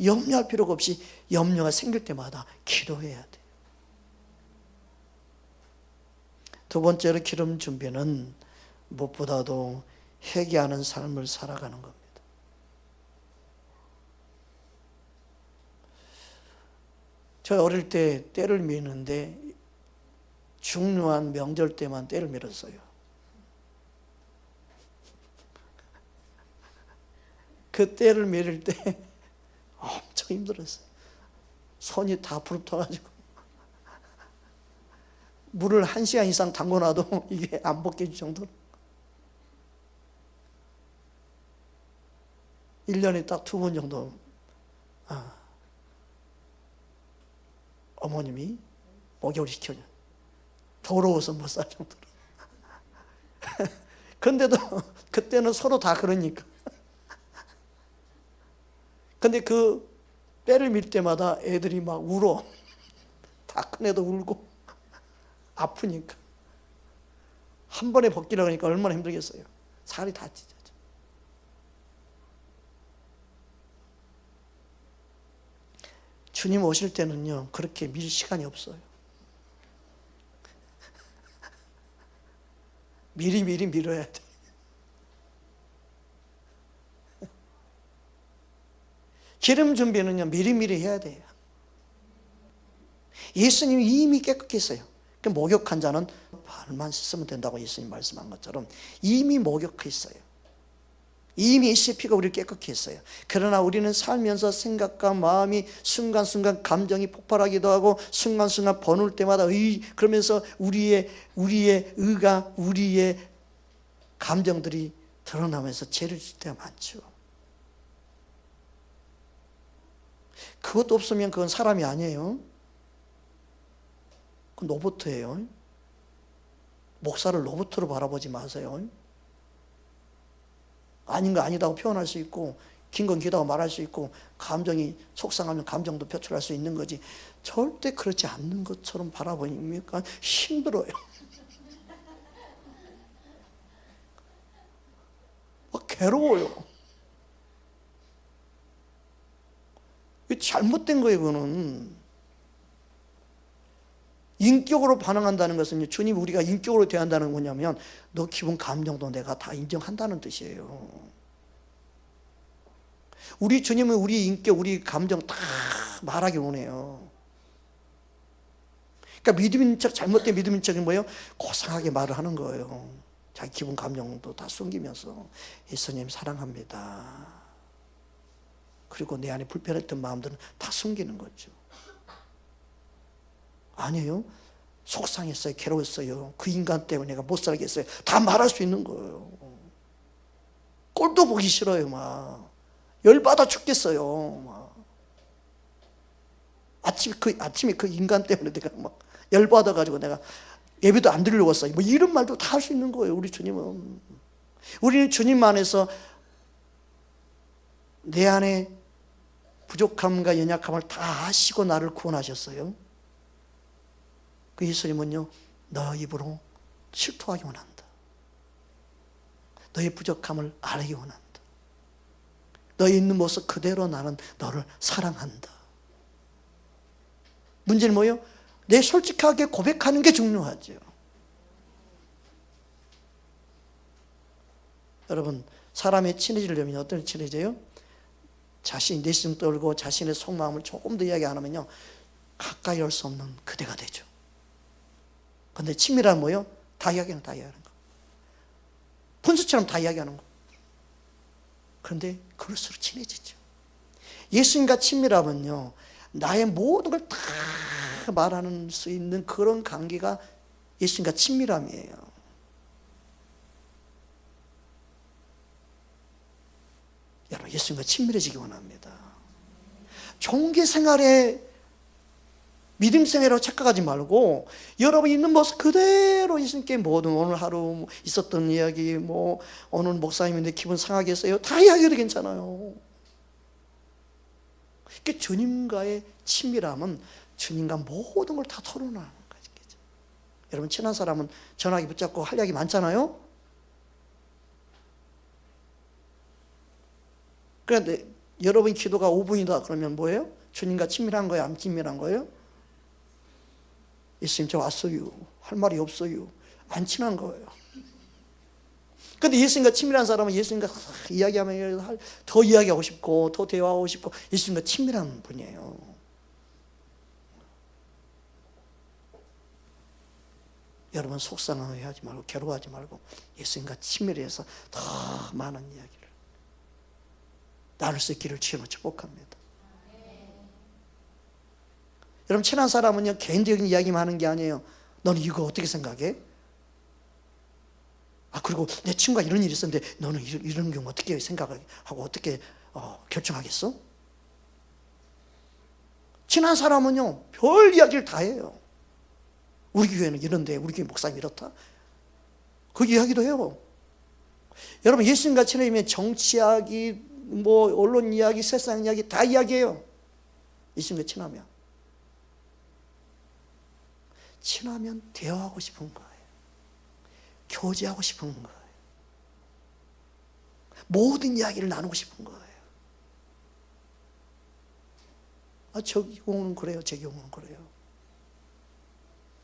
염려할 필요가 없이 염려가 생길 때마다 기도해야 돼요. 두 번째로 기름 준비는 무엇보다도 회개하는 삶을 살아가는 겁니다. 저 어릴 때 때를 미는데 중요한 명절 때만 때를 밀었어요. 그 때를 밀을 때 엄청 힘들었어요. 손이 다 부릅터가지고 물을 1시간 이상 담궈놔도 이게 안 벗겨질 정도로. 1년에 딱 2번 정도 어머님이 목욕을 시켜줘. 더러워서 못 살 정도로. 근데도 그때는 서로 다 그러니까. 근데 그 때를 밀 때마다 애들이 막 울어. 다 큰 애도 울고 아프니까. 한 번에 벗기려고 하니까 얼마나 힘들겠어요. 살이 다 찢어져. 주님 오실 때는요, 그렇게 밀 시간이 없어요. 미리미리 밀어야 돼. 기름 준비는요, 미리미리 해야 돼요. 예수님이 이미 깨끗했어요. 목욕한 자는 발만 씻으면 된다고 예수님 말씀한 것처럼 이미 목욕했어요. 이미 예수의 피가 우리를 깨끗게 했어요. 그러나 우리는 살면서 생각과 마음이 순간순간 감정이 폭발하기도 하고 순간순간 버눌 때마다 그러면서 우리의 의가 우리의 감정들이 드러나면서 죄를 질 때가 많죠. 그것도 없으면 그건 사람이 아니에요. 그건 로봇이에요. 목사를 로봇으로 바라보지 마세요. 아닌 거 아니다고 표현할 수 있고 긴 건 기다고 말할 수 있고 감정이 속상하면 감정도 표출할 수 있는 거지, 절대 그렇지 않는 것처럼 바라보니까 힘들어요. 막 괴로워요. 잘못된 거예요. 그거는 인격으로 반응한다는 것은, 주님 우리가 인격으로 대한다는 거냐면 너 기분 감정도 내가 다 인정한다는 뜻이에요. 우리 주님은 우리 인격, 우리 감정 다 말하기 원해요. 그러니까 믿음인 척, 잘못된 믿음인 척이 뭐예요? 고상하게 말을 하는 거예요. 자기 기분 감정도 다 숨기면서 예수님 사랑합니다. 그리고 내 안에 불편했던 마음들은 다 숨기는 거죠. 아니에요. 속상했어요. 괴로웠어요. 그 인간 때문에 내가 못 살겠어요. 다 말할 수 있는 거예요. 꼴도 보기 싫어요. 막 열받아 죽겠어요. 막 아침에 그 인간 때문에 내가 막 열받아가지고 내가 예배도 안 드리려고 했어요. 뭐 이런 말도 다 할 수 있는 거예요. 우리 주님은. 우리는 주님 안에서 내 안에 부족함과 연약함을 다 아시고 나를 구원하셨어요. 그 예수님은요, 너 입으로 실토하기 원한다. 너의 부족함을 알기 원한다. 너의 있는 모습 그대로 나는 너를 사랑한다. 문제는 뭐예요? 내 솔직하게 고백하는 게 중요하죠. 여러분, 사람이 친해지려면 어떻게 친해져요? 자신이 내심 떨고 자신의 속마음을 조금 더 이야기 안 하면요, 가까이 올 수 없는 그대가 되죠. 근데 친밀한 뭐예요? 다 이야기하는 거. 분수처럼 다 이야기하는 거. 그런데 그럴수록 친해지죠. 예수님과 친밀하면요, 나의 모든 걸 다 말하는 수 있는 그런 관계가 예수님과 친밀함이에요. 여러분, 예수님과 친밀해지기 원합니다. 종교 생활에 믿음 생활이라고 착각하지 말고 여러분 있는 모습 그대로 예수님께 모든 오늘 하루 있었던 이야기, 뭐 오늘 목사님인데 기분 상하게 했어요, 다 이야기해도 괜찮아요. 그러니까 주님과의 친밀함은 주님과 모든 걸 다 토론하는 거죠. 여러분, 친한 사람은 전화기 붙잡고 할 이야기 많잖아요. 그런데 여러분 기도가 5분이다 그러면 뭐예요? 주님과 친밀한 거예요? 안 친밀한 거예요? 예수님 저 왔어요. 할 말이 없어요. 안 친한 거예요. 그런데 예수님과 친밀한 사람은 예수님과 이야기하면 더 이야기하고 싶고 더 대화하고 싶고 예수님과 친밀한 분이에요. 여러분, 속상해하지 말고 괴로워하지 말고 예수님과 친밀해서 더 많은 이야기를 나눌 수 있기를 주님으로 축복합니다. 여러분, 친한 사람은요, 개인적인 이야기만 하는 게 아니에요. 너는 이거 어떻게 생각해? 그리고 내 친구가 이런 일이 있었는데 너는 이런 경우 어떻게 생각하고 어떻게 결정하겠어? 친한 사람은요, 별 이야기를 다 해요. 우리 교회는 이런데 우리 교회 목사님 이렇다. 그 이야기도 해요. 여러분, 예수님과 친해지면 정치 이야기, 뭐 언론 이야기, 세상 이야기 다 이야기해요. 예수님과 친하면 대화하고 싶은 거예요. 교제하고 싶은 거예요. 모든 이야기를 나누고 싶은 거예요. 저 경우는 그래요. 제 경우는 그래요.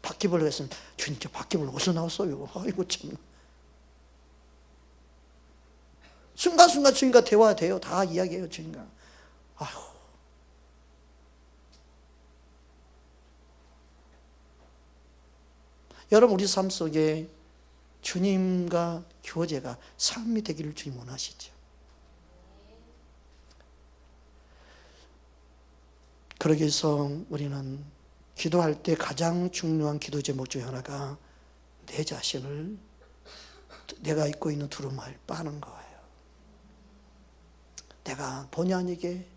바퀴벌레가 있으면 주님, 저 바퀴벌레 어디서 나왔어요? 아이고 참. 순간순간 주님과 대화돼요. 다 이야기해요. 주님과. 아휴. 여러분, 우리 삶 속에 주님과 교제가 삶이 되기를 주님 원하시죠. 그러기 위해서 우리는 기도할 때 가장 중요한 기도 제목 중에 하나가 내 자신을, 내가 입고 있는 두루마리를 빠는 거예요. 내가 본의 아니게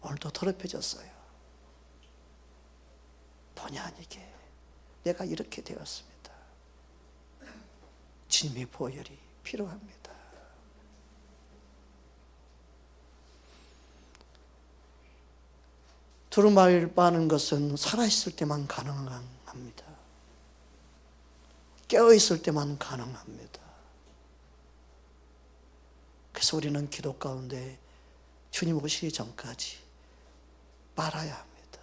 오늘도 더럽혀졌어요. 본의 아니게 내가 이렇게 되었습니다. 주님의 보혈이 필요합니다. 두루마리를 빠는 것은 살아있을 때만 가능합니다. 깨어있을 때만 가능합니다. 그래서 우리는 기도 가운데 주님 오시기 전까지 빨아야 합니다.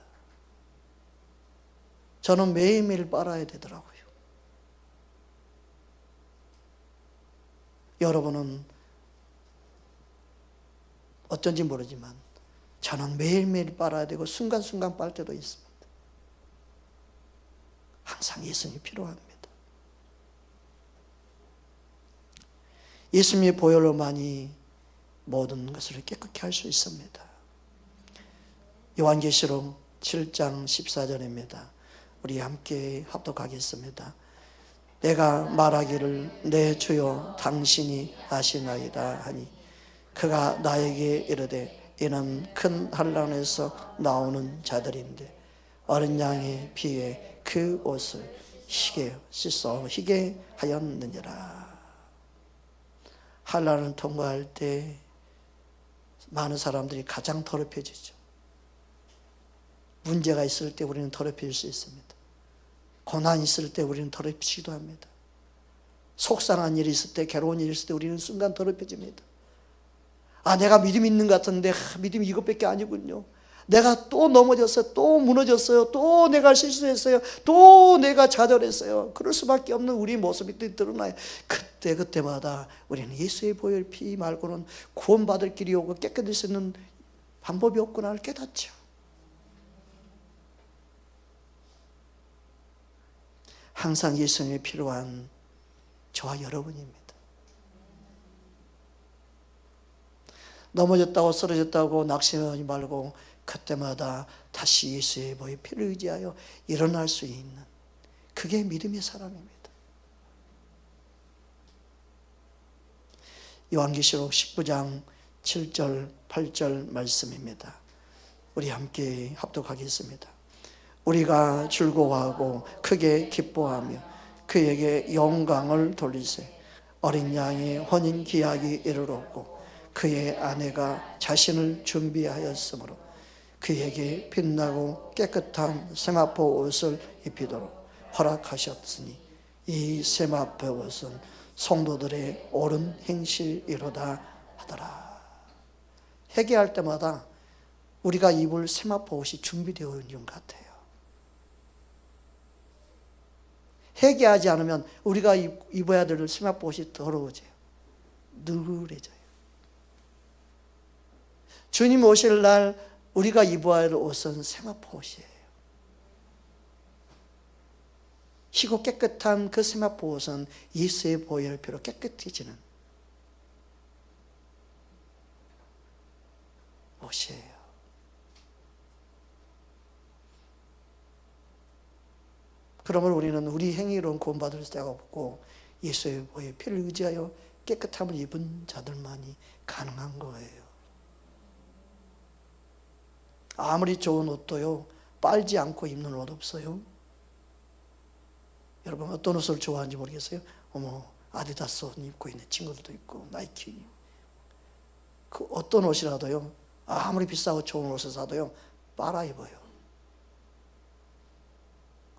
저는 매일매일 빨아야 되더라고요. 여러분은 어쩐지 모르지만 저는 매일매일 빨아야 되고 순간순간 빨 때도 있습니다. 항상 예수님이 필요합니다. 예수님의 보혈로만이 모든 것을 깨끗게 할 수 있습니다. 요한계시록 7장 14절입니다. 우리 함께 합독하겠습니다. 내가 말하기를 내 주여 당신이 아시나이다 하니 그가 나에게 이르되 이는 큰 환난에서 나오는 자들인데 어린 양의 피에 그 옷을 희게 씻어 희게 하였느니라. 환난을 통과할 때 많은 사람들이 가장 더럽혀지죠. 문제가 있을 때 우리는 더럽혀질 수 있습니다. 고난이 있을 때 우리는 더럽히기도 합니다. 속상한 일이 있을 때, 괴로운 일이 있을 때 우리는 순간 더럽혀집니다. 내가 믿음이 있는 것 같은데 믿음이 이것밖에 아니군요. 내가 또 넘어졌어요. 또 무너졌어요. 또 내가 실수했어요. 또 내가 좌절했어요. 그럴 수밖에 없는 우리 모습이 드러나요. 그때마다 우리는 예수의 보혈 피 말고는 구원받을 길이 오고 깨끗할 수 있는 방법이 없구나를 깨닫죠. 항상 예수님이 필요한 저와 여러분입니다. 넘어졌다고 쓰러졌다고 낙심하지 말고 그때마다 다시 예수의 보혈 피를 의지하여 일어날 수 있는, 그게 믿음의 사람입니다. 요한계시록 19장 7절 8절 말씀입니다. 우리 함께 합독하겠습니다. 우리가 즐거워하고 크게 기뻐하며 그에게 영광을 돌리세. 어린 양의 혼인 기약이 이르렀고 그의 아내가 자신을 준비하였으므로 그에게 빛나고 깨끗한 세마포 옷을 입히도록 허락하셨으니 이 세마포 옷은 성도들의 옳은 행실이로다 하더라. 회개할 때마다 우리가 입을 세마포 옷이 준비되어 있는 것 같아요. 회개하지 않으면 우리가 입어야 될 세마포 옷이 더러워져요. 누래져요. 주님 오실 날 우리가 입어야 할 옷은 세마포 옷이에요. 희고 깨끗한 그 세마포 옷은 예수의 보혈피로 깨끗해지는 옷이에요. 그러면 우리는 우리 행위로는 구원받을 데가 없고 예수의 보혈 피를 의지하여 깨끗함을 입은 자들만이 가능한 거예요. 아무리 좋은 옷도요, 빨지 않고 입는 옷 없어요. 여러분 어떤 옷을 좋아하는지 모르겠어요. 아디다스 옷 입고 있는 친구들도 있고 나이키. 그 어떤 옷이라도요, 아무리 비싸고 좋은 옷을 사도요 빨아 입어요.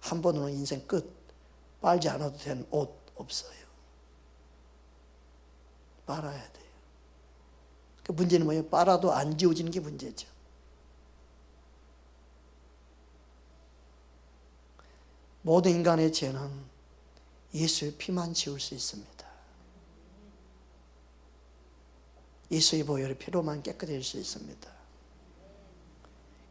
한 번으로 인생 끝. 빨지 않아도 되는 옷 없어요. 빨아야 돼요. 그 문제는 뭐예요? 빨아도 안 지워지는 게 문제죠. 모든 인간의 죄는 예수의 피만 지울 수 있습니다. 예수의 보혈의 피로만 깨끗해질 수 있습니다.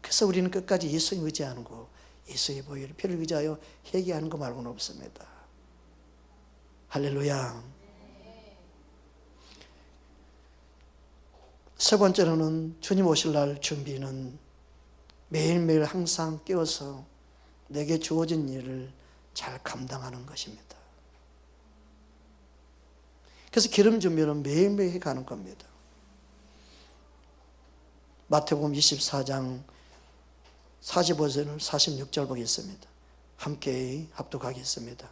그래서 우리는 끝까지 예수님 의지하는 거, 예수의 보혈의 피를 의지하여 회개하는 거 말고는 없습니다. 할렐루야. 세 번째로는 주님 오실 날 준비는 매일매일 항상 깨어서 내게 주어진 일을 잘 감당하는 것입니다. 그래서 기름 준비는 매일매일 해가는 겁니다. 마태복음 24장 45절 46절 보겠습니다. 함께 합독하겠습니다.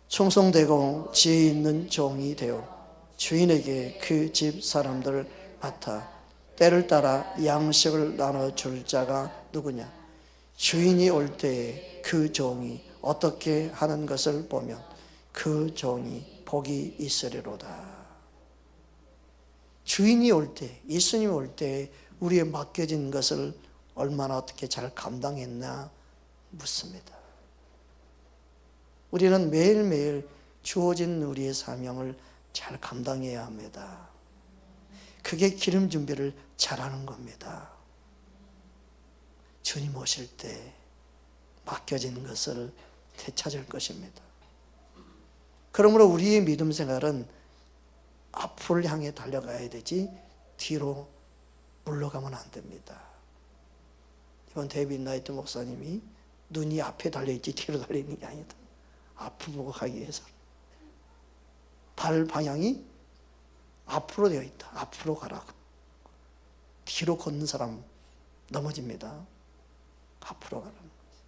충성되고 지혜 있는 종이 되어 주인에게 그 집 사람들을 맡아 때를 따라 양식을 나눠줄 자가 누구냐? 주인이 올 때에 그 종이 어떻게 하는 것을 보면 그 종이 복이 있으리로다. 주인이 올 때, 예수님이 올 때 우리의 맡겨진 것을 얼마나 어떻게 잘 감당했나 묻습니다. 우리는 매일매일 주어진 우리의 사명을 잘 감당해야 합니다. 그게 기름 준비를 잘하는 겁니다. 주님 오실 때 맡겨진 것을 되찾을 것입니다. 그러므로 우리의 믿음 생활은 앞을 향해 달려가야 되지 뒤로 물러가면 안 됩니다. 이번 데이빗 나이트 목사님이 눈이 앞에 달려있지 뒤로 달려있는 게 아니다. 앞을 보고 가기 위해서 발 방향이 앞으로 되어 있다. 앞으로 가라고. 뒤로 걷는 사람 넘어집니다. 앞으로 가라는 거지.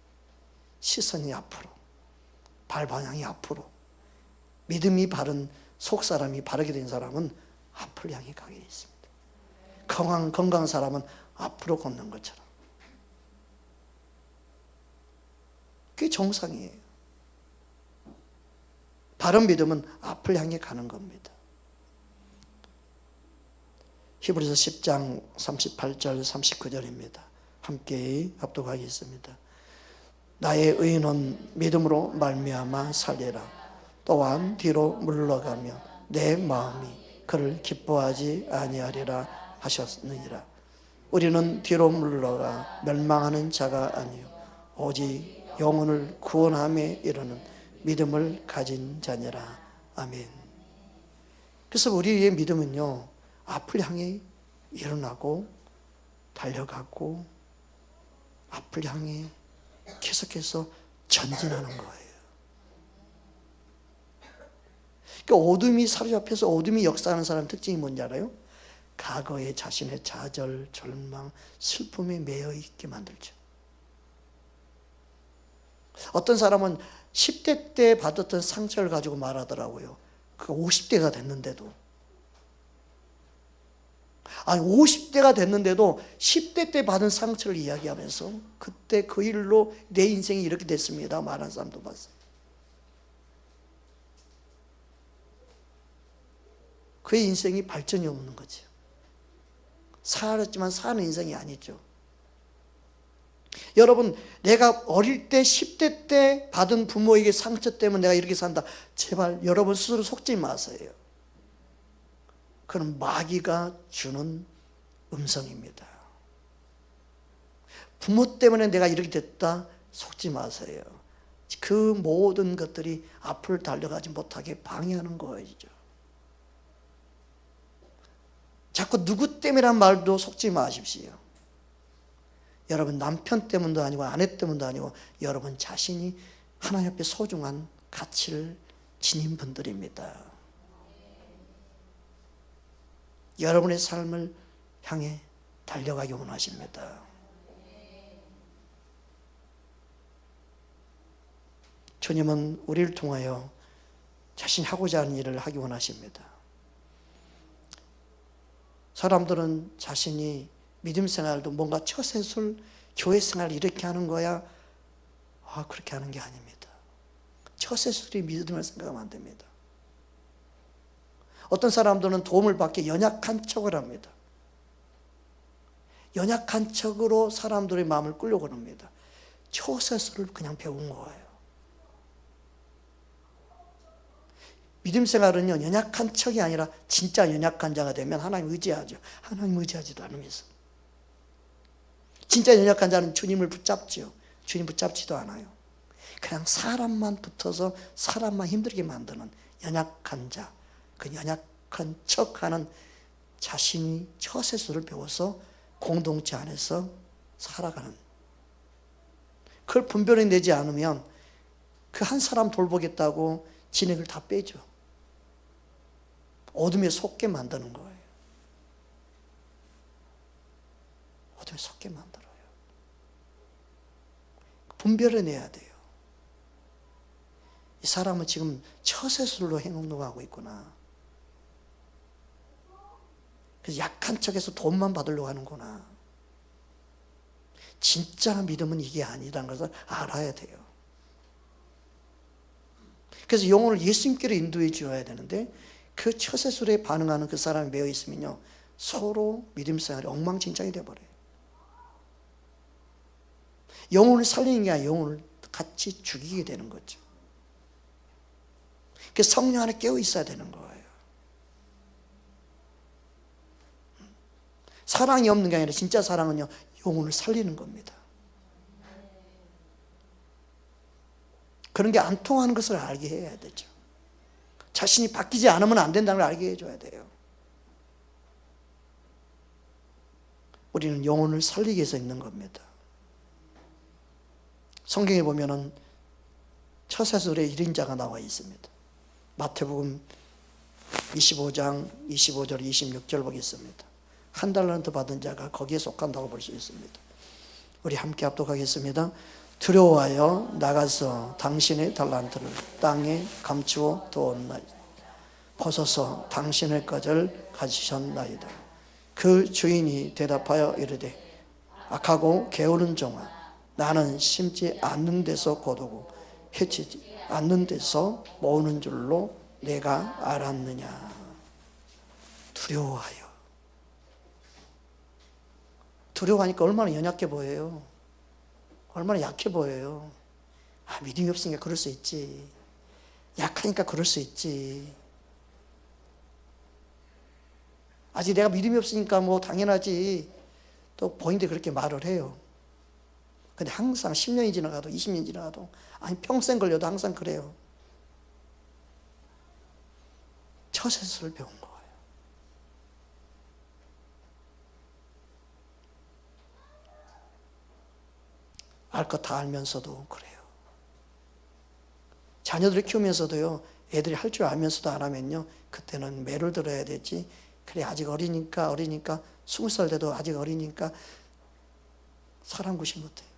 시선이 앞으로, 발 방향이 앞으로. 믿음이 바른 속사람이 바르게 된 사람은 앞을 향해 가게 되어 있습니다. 건강한 사람은 앞으로 걷는 것처럼. 그게 정상이에요. 바른 믿음은 앞을 향해 가는 겁니다. 히브리서 10장 38절 39절입니다. 함께 합독하겠습니다. 나의 의인은 믿음으로 말미암아 살리라. 또한 뒤로 물러가며 내 마음이 그를 기뻐하지 아니하리라 하셨느니라. 우리는 뒤로 물러가 멸망하는 자가 아니요 오직 영혼을 구원함에 이르는 믿음을 가진 자니라. 아멘. 그래서 우리의 믿음은요, 앞을 향해 일어나고 달려가고 앞을 향해 계속해서 전진하는 거예요. 그러니까 어둠이 사로잡혀서 어둠이 역사하는 사람 특징이 뭔지 알아요? 과거에 자신의 좌절, 절망, 슬픔에 매여 있게 만들죠. 어떤 사람은 10대 때 받았던 상처를 가지고 말하더라고요. 그 50대가 됐는데도. 아니 50대가 됐는데도 10대 때 받은 상처를 이야기하면서 그때 그 일로 내 인생이 이렇게 됐습니다 말하는 사람도 봤어요. 그의 인생이 발전이 없는 거죠. 살았지만 사는 인생이 아니죠. 여러분, 내가 어릴 때 10대 때 받은 부모에게 상처 때문에 내가 이렇게 산다. 제발 여러분 스스로 속지 마세요. 그건 마귀가 주는 음성입니다. 부모 때문에 내가 이렇게 됐다. 속지 마세요. 그 모든 것들이 앞을 달려가지 못하게 방해하는 거이죠. 자꾸 누구 때문이란 말도 속지 마십시오. 여러분 남편 때문도 아니고 아내 때문도 아니고 여러분 자신이 하나님 앞에 소중한 가치를 지닌 분들입니다. 여러분의 삶을 향해 달려가기 원하십니다. 주님은 우리를 통하여 자신이 하고자 하는 일을 하기 원하십니다. 사람들은 자신이 믿음 생활도 뭔가 처세술, 교회 생활 이렇게 하는 거야. 그렇게 하는 게 아닙니다. 처세술이 믿음을 생각하면 안 됩니다. 어떤 사람들은 도움을 받기 연약한 척을 합니다. 연약한 척으로 사람들의 마음을 끌려고 합니다. 처세술을 그냥 배운 거예요. 믿음 생활은요, 연약한 척이 아니라 진짜 연약한 자가 되면 하나님 의지하죠. 하나님 의지하지도 않으면서. 진짜 연약한 자는 주님을 붙잡죠. 주님 붙잡지도 않아요. 그냥 사람만 붙어서 사람만 힘들게 만드는 연약한 자. 그 연약한 척하는 자신이 처세술을 배워서 공동체 안에서 살아가는 그걸 분별해내지 않으면 그 한 사람 돌보겠다고 진액을 다 빼죠. 어둠에 속게 만드는 거예요. 어둠에 속게 만들어요. 분별해내야 돼요. 이 사람은 지금 처세술로 행동하고 있구나. 그래서 약한 척해서 돈만 받으려고 하는구나. 진짜 믿음은 이게 아니라는 것을 알아야 돼요. 그래서 영혼을 예수님께로 인도해 주어야 되는데 그 처세술에 반응하는 그 사람이 매여 있으면요, 서로 믿음 생활이 엉망진창이 되어버려요. 영혼을 살리는 게 아니라 영혼을 같이 죽이게 되는 거죠. 그래서 성령 안에 깨어 있어야 되는 거예요. 사랑이 없는 게 아니라 진짜 사랑은요, 영혼을 살리는 겁니다. 그런 게 안 통하는 것을 알게 해야 되죠. 자신이 바뀌지 않으면 안 된다는 걸 알게 해줘야 돼요. 우리는 영혼을 살리기 위해서 있는 겁니다. 성경에 보면은 처세술의 1인자가 나와 있습니다. 마태복음 25장 25절 26절 보겠습니다. 한 달란트 받은 자가 거기에 속한다고 볼 수 있습니다. 우리 함께 합독하겠습니다. 두려워하여 나가서 당신의 달란트를 땅에 감추어 두었나이다. 벗어서 당신의 것을 가지셨나이다. 그 주인이 대답하여 이르되 악하고 게으른 종아, 나는 심지 않는 데서 거두고 해치지 않는 데서 모으는 줄로 내가 알았느냐. 두려워하여. 두려워하니까 얼마나 연약해 보여요. 얼마나 약해 보여요. 아, 믿음이 없으니까 그럴 수 있지. 약하니까 그럴 수 있지. 아직 내가 믿음이 없으니까 뭐 당연하지. 또 본인들이 그렇게 말을 해요. 근데 항상 10년이 지나가도 20년이 지나가도 아니 평생 걸려도 항상 그래요. 처세술을 배운 거예요. 알 것 다 알면서도 그래요. 자녀들을 키우면서도요, 애들이 할 줄 알면서도 안 하면요, 그때는 매를 들어야 되지. 그래, 아직 어리니까 20살 돼도 아직 어리니까 사람 구실 못해요.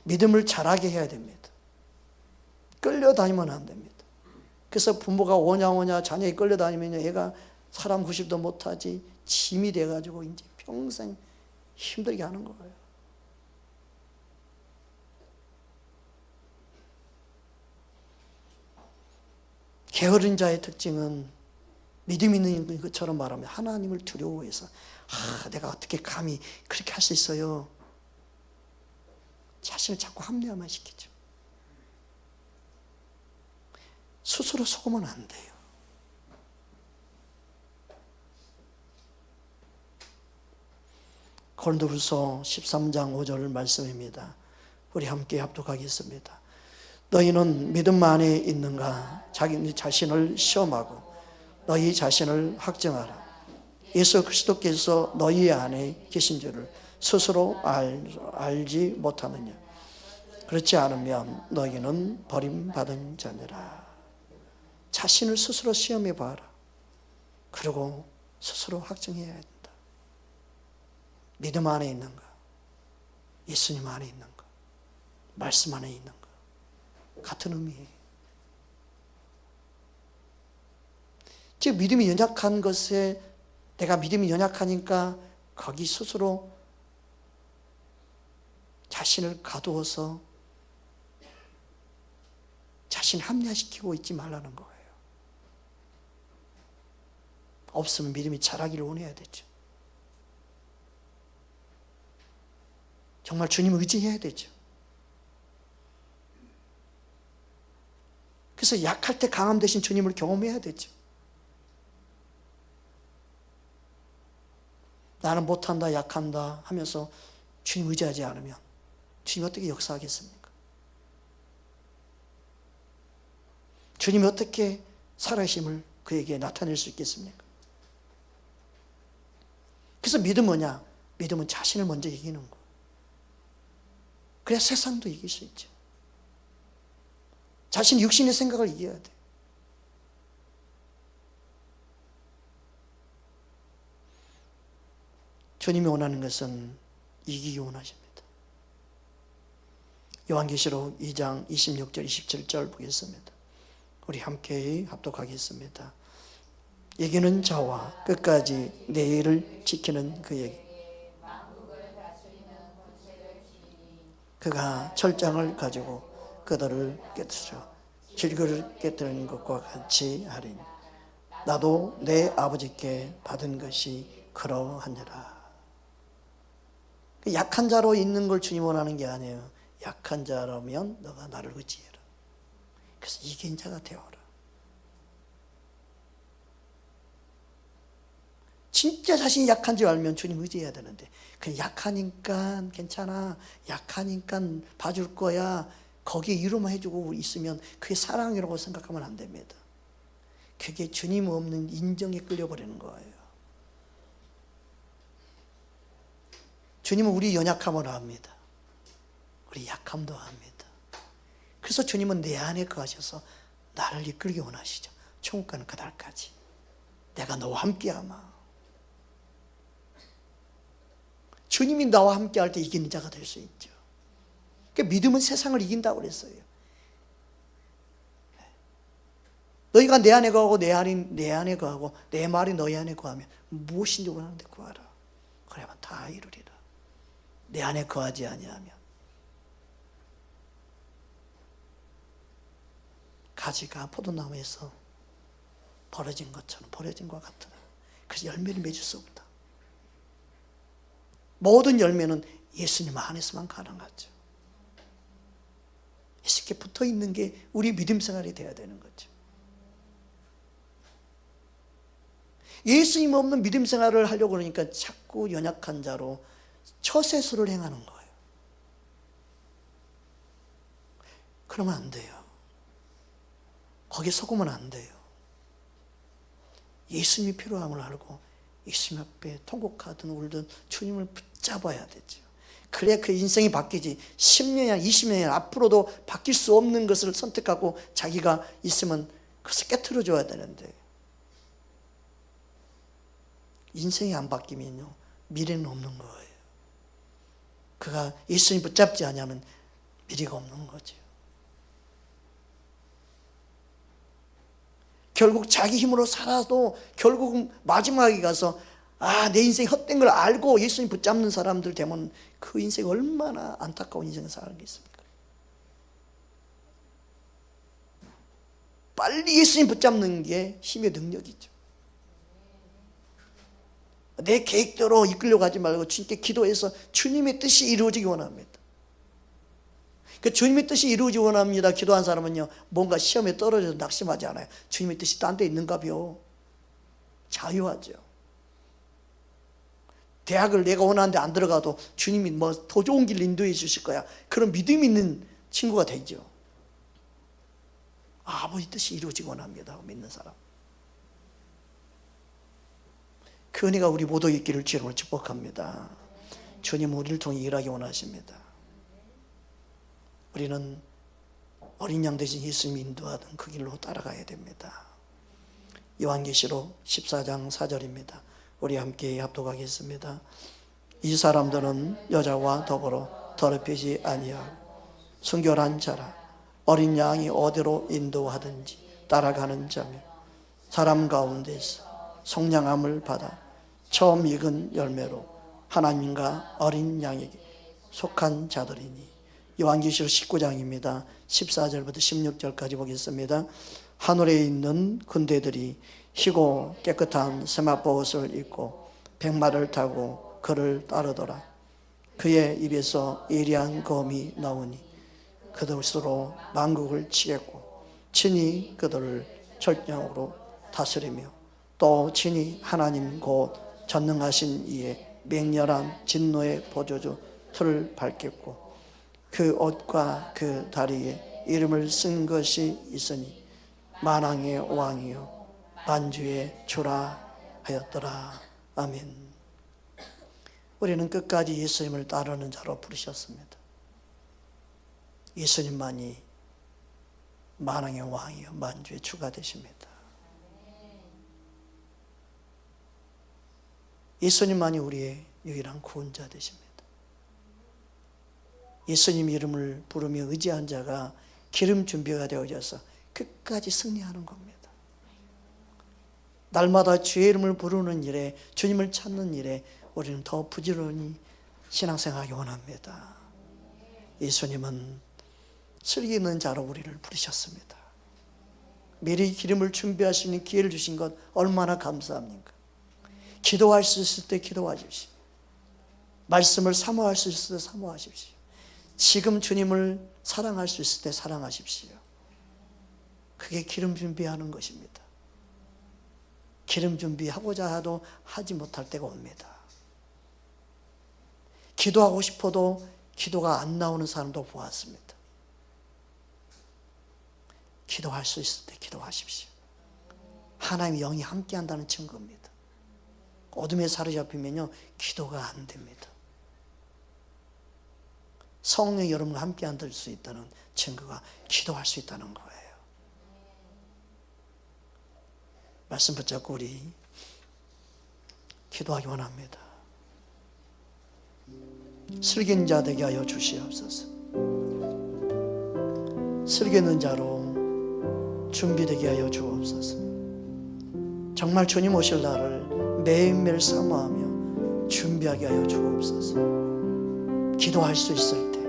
믿음을 자라게 해야 됩니다. 끌려다니면 안 됩니다. 그래서 부모가 오냐 자녀에 끌려다니면 얘가 사람 구실도 못하지 짐이 돼가지고 이제 평생 힘들게 하는 거예요. 게으른 자의 특징은 믿음 있는 것처럼 말하면 하나님을 두려워해서 내가 어떻게 감히 그렇게 할 수 있어요. 자신을 자꾸 합리화만 시키죠. 스스로 속으면 안 돼요. 고린도후서 13장 5절 말씀입니다. 우리 함께 합독하겠습니다. 너희는 믿음 안에 있는가? 자기 자신을 시험하고 너희 자신을 확증하라. 예수 그리스도께서 너희 안에 계신 줄을 스스로 알지 못하느냐? 그렇지 않으면 너희는 버림받은 자니라. 자신을 스스로 시험해 봐라. 그리고 스스로 확증해야 한다. 믿음 안에 있는가? 예수님 안에 있는가? 말씀 안에 있는가? 같은 의미예요. 즉 믿음이 연약한 것에 내가 믿음이 연약하니까 거기 스스로 자신을 가두어서 자신 합리화시키고 있지 말라는 거예요. 없으면 믿음이 자라기를 원해야 되죠. 정말 주님을 의지해야 되죠. 그래서 약할 때 강함 대신 주님을 경험해야 되죠. 나는 못한다, 약한다 하면서 주님 의지하지 않으면 주님 어떻게 역사하겠습니까? 주님이 어떻게 살아계심을 그에게 나타낼 수 있겠습니까? 그래서 믿음은 뭐냐? 믿음은 자신을 먼저 이기는 거. 그래야 세상도 이길 수 있죠. 자신 육신의 생각을 이겨야 돼. 주님이 원하는 것은 이기기 원하십니다. 요한계시록 2장 26절 27절 보겠습니다. 우리 함께 합독하겠습니다. 이기는 자와 끝까지 내 일을 지키는 그에게 그가 철장을 가지고 그들을 깨뜨려 길거를 깨뜨리는 것과 같이 하리니 나도 내 아버지께 받은 것이 그러하니라. 약한 자로 있는 걸 주님 원하는 게 아니에요. 약한 자라면 너가 나를 의지해라. 그래서 이긴 자가 되어라. 진짜 자신이 약한 줄 알면 주님 의지해야 되는데 그냥 약하니까 괜찮아, 약하니까 봐줄 거야, 거기에 위로만 해주고 있으면 그게 사랑이라고 생각하면 안 됩니다. 그게 주님 없는 인정에 끌려버리는 거예요. 주님은 우리 연약함을 압니다. 우리 약함도 압니다. 그래서 주님은 내 안에 거하셔서 나를 이끌기 원하시죠. 천국 가는 그날까지 내가 너와 함께하마. 주님이 나와 함께할 때 이기는 자가 될 수 있죠. 그러니까 믿음은 세상을 이긴다고 그랬어요. 너희가 내 안에 거하고 내 안에 거하고 내 말이 너희 안에 거하면 무엇인지 원하는데 구하라. 그래야만 다 이루리라. 내 안에 거하지 아니하면 가지가 포도나무에서 버려진 것처럼 버려진 것 같으나 그래서 열매를 맺을 수 없다. 모든 열매는 예수님 안에서만 가능하죠. 이렇게 붙어 있는 게 우리 믿음 생활이 돼야 되는 거죠. 예수님 없는 믿음 생활을 하려고 그러니까 자꾸 연약한 자로 처세술을 행하는 거예요. 그러면 안 돼요. 거기에 속으면 안 돼요. 예수님이 필요함을 알고 예수님 앞에 통곡하든 울든 주님을 붙잡아야 되죠. 그래야 그 인생이 바뀌지. 10년이나 20년이나 앞으로도 바뀔 수 없는 것을 선택하고 자기가 있으면 그것을 깨트려 줘야 되는데 인생이 안 바뀌면요 미래는 없는 거예요. 그가 예수님 붙잡지 않으면 미래가 없는 거죠. 결국 자기 힘으로 살아도 결국은 마지막에 가서 내 인생이 헛된 걸 알고 예수님 붙잡는 사람들 되면 그 인생이 얼마나 안타까운 인생을 살겠습니까? 빨리 예수님 붙잡는 게 힘의 능력이죠. 내 계획대로 이끌려고 하지 말고 주님께 기도해서 주님의 뜻이 이루어지기 원합니다. 그 주님의 뜻이 이루어지기 원합니다. 기도한 사람은요 뭔가 시험에 떨어져도 낙심하지 않아요. 주님의 뜻이 딴 데 있는가벼. 자유하죠. 대학을 내가 원하는데 안 들어가도 주님이 뭐 더 좋은 길 인도해 주실 거야. 그런 믿음 있는 친구가 되죠. 아버지 뜻이 이루어지기 원합니다. 믿는 사람. 그 은혜가 우리 모두에 있기를 주님으로 축복합니다. 주님 우리를 통해 일하기 원하십니다. 우리는 어린 양 대신 예수님이 인도하던 그 길로 따라가야 됩니다. 요한계시록 14장 4절입니다. 우리 함께 합독하겠습니다. 이 사람들은 여자와 더불어 더럽히지 아니하고 순결한 자라 어린 양이 어디로 인도하든지 따라가는 자며 사람 가운데서 속량함을 받아 처음 익은 열매로 하나님과 어린 양에게 속한 자들이니. 요한계시록 19장입니다. 14절부터 16절까지 보겠습니다. 하늘에 있는 군대들이 희고 깨끗한 세마포옷을 입고 백마를 타고 그를 따르더라. 그의 입에서 예리한 검이 나오니 그들로 만국을 치겠고 친히 그들을 절정으로 다스리며 또 친히 하나님 곧 전능하신 이의 맹렬한 진노의 보조주 틀을 밟겠고 그 옷과 그 다리에 이름을 쓴 것이 있으니 만왕의 왕이요 만주의 주라 하였더라. 아멘. 우리는 끝까지 예수님을 따르는 자로 부르셨습니다. 예수님만이 만왕의 왕이요 만주의 주가 되십니다. 예수님만이 우리의 유일한 구원자 되십니다. 예수님 이름을 부르며 의지한 자가 기름 준비가 되어져서 끝까지 승리하는 겁니다. 날마다 주의 이름을 부르는 일에, 주님을 찾는 일에 우리는 더 부지런히 신앙생활하기 원합니다. 예수님은 슬기 있는 자로 우리를 부르셨습니다. 미리 기름을 준비할 수 있는 기회를 주신 것 얼마나 감사합니까? 기도할 수 있을 때 기도하십시오. 말씀을 사모할 수 있을 때 사모하십시오. 지금 주님을 사랑할 수 있을 때 사랑하십시오. 그게 기름 준비하는 것입니다. 기름 준비하고자 해도 하지 못할 때가 옵니다. 기도하고 싶어도 기도가 안 나오는 사람도 보았습니다. 기도할 수 있을 때 기도하십시오. 하나님의 영이 함께한다는 증거입니다. 어둠에 사로잡히면요 기도가 안 됩니다. 성령이 여러분과 함께 앉을 수 있다는 증거가 기도할 수 있다는 거예요. 말씀 붙잡고 우리 기도하기 원합니다. 슬기 있는 자 되게 하여 주시옵소서. 슬기 있는 자로 준비되게 하여 주옵소서. 정말 주님 오실 날을 매일매일 사모하며 준비하게 하여 주옵소서. 기도할 수 있을 때,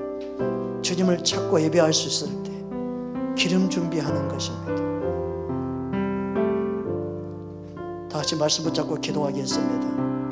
주님을 찾고 예배할 수 있을 때 기름 준비하는 것입니다. 다 같이 말씀 붙잡고 기도하겠습니다.